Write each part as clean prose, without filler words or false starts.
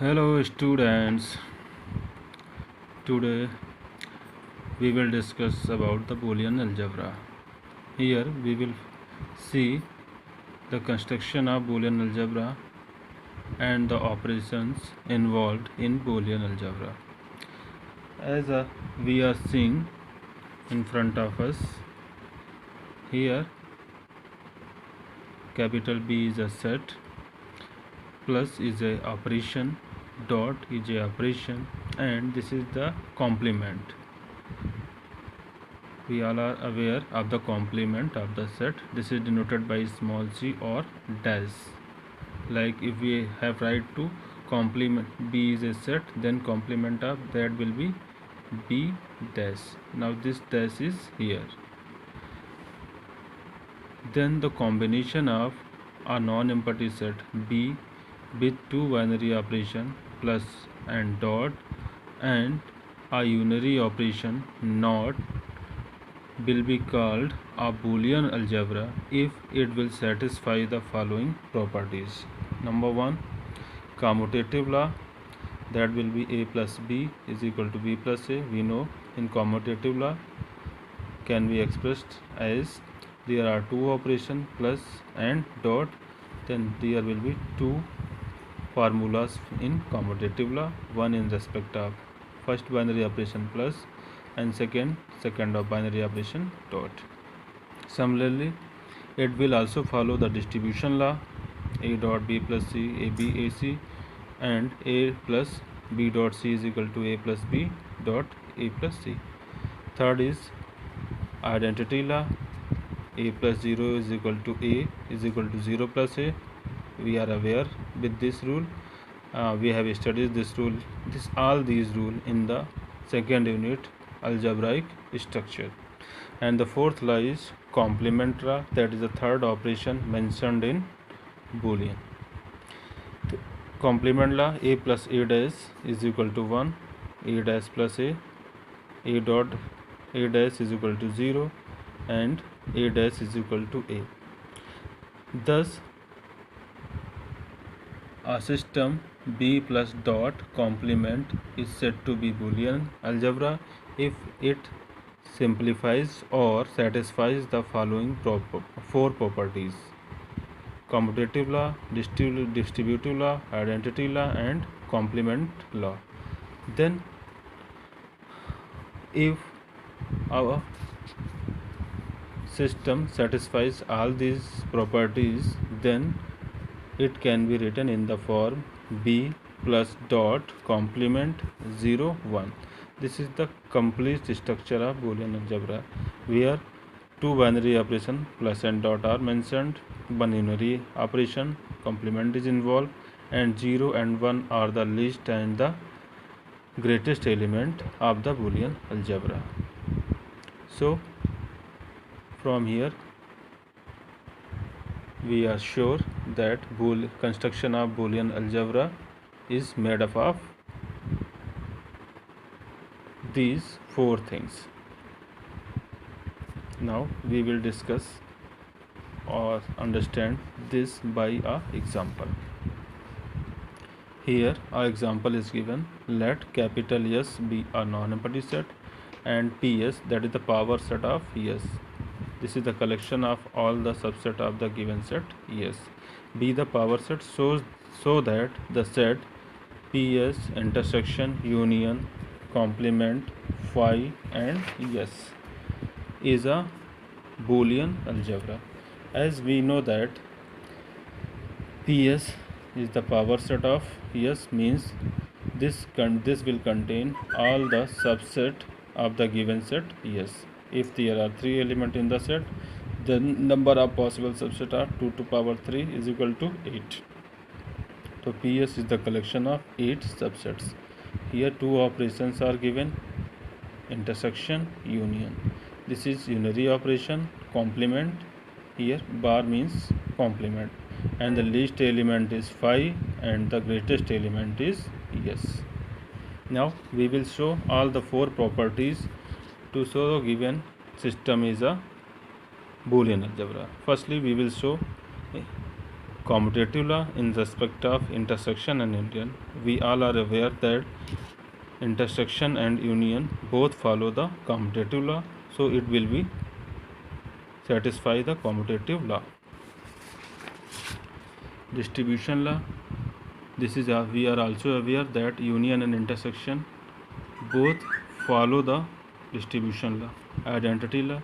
Hello students. Today we will discuss about the Boolean algebra. Here we will see the construction of Boolean algebra and the operations involved in Boolean algebra. As we are seeing in front of us, here capital B is a set, plus is a operation, dot is a operation, and this is the complement. We all are aware of the complement of the set. This is denoted by small c or dash. Like if we have right to complement B is a set, then complement of that will be B dash. Now this dash is here. Then the combination of a non-empty set B with two binary operation plus and dot and a unary operation not will be called a Boolean algebra if it will satisfy the following properties. Number 1, commutative law, that will be a plus b is equal to b plus a. We know in commutative law can be expressed as there are two operations plus and dot, then there will be two formulas in commutative law, one in respect of first binary operation plus and second of binary operation dot. Similarly, it will also follow the distribution law, a dot b plus c, a b a c, and a plus b dot c is equal to a plus b dot a plus c. Third is identity law, a plus 0 is equal to a is equal to 0 plus a. We are aware with this rule. We have studied this rule, all these rules in the second unit algebraic structure. And the fourth law is complement law, that is the third operation mentioned in Boolean. Complement law, a plus a dash is equal to 1, a dash plus a dot a dash is equal to 0, and a dash is equal to a. Thus a system B plus dot complement is said to be Boolean algebra if it simplifies or satisfies the following four properties: commutative law, distributive law, identity law, and complement law. Then if our system satisfies all these properties, then it can be written in the form B plus dot complement 0 1. This is the complete structure of Boolean algebra, where two binary operation plus and dot are mentioned, one unary operation complement is involved, and 0 and 1 are the least and the greatest element of the Boolean algebra. So from here we are sure that construction of Boolean algebra is made up of these four things. Now we will discuss or understand this by a example. Here our example is given. Let capital S be a non-empty set and PS, that is the power set of S. This is the collection of all the subset of the given set S. Be the power set so that the set PS intersection union complement phi and S is a Boolean algebra. As we know that PS is the power set of S, means this will contain all the subset of the given set S. If there are 3 elements in the set, the number of possible subset are 2 to power 3 is equal to 8. So PS is the collection of 8 subsets. Here two operations are given: intersection, union. This is unary operation. Complement, here bar means complement, and the least element is phi and the greatest element is S. Now we will show all the four properties to show the given system is a Boolean algebra. Firstly, we will show commutative law in respect of intersection and union. We all are aware that intersection and union both follow the commutative law, so it will be satisfy the commutative law. Distribution law. This is we are also aware that union and intersection both follow the distribution law. Identity law.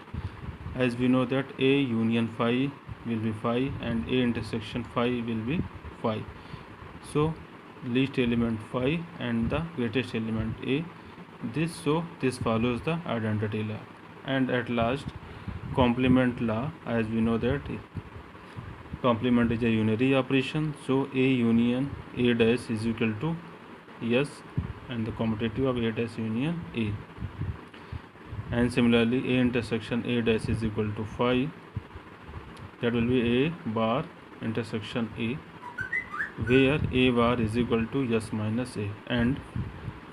As we know that A union phi will be phi and A intersection phi will be phi. So least element phi and the greatest element A. This follows the identity law. And at last, complement law. As we know that complement is a unary operation, so A union A dash is equal to S and the commutative of A dash union A. And similarly, A intersection A dash is equal to phi, that will be A bar intersection A, where A bar is equal to S minus A and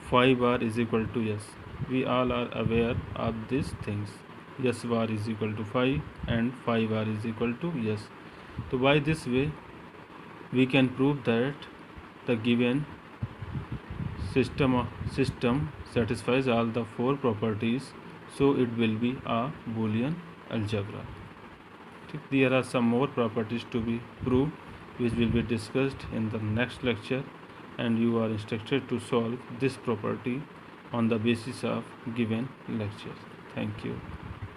phi bar is equal to S. We all are aware of these things. S bar is equal to phi and phi bar is equal to S. So by this way we can prove that the given system satisfies all the four properties, so it will be a Boolean algebra. There are some more properties to be proved which will be discussed in the next lecture, and you are instructed to solve this property on the basis of given lecture. Thank you.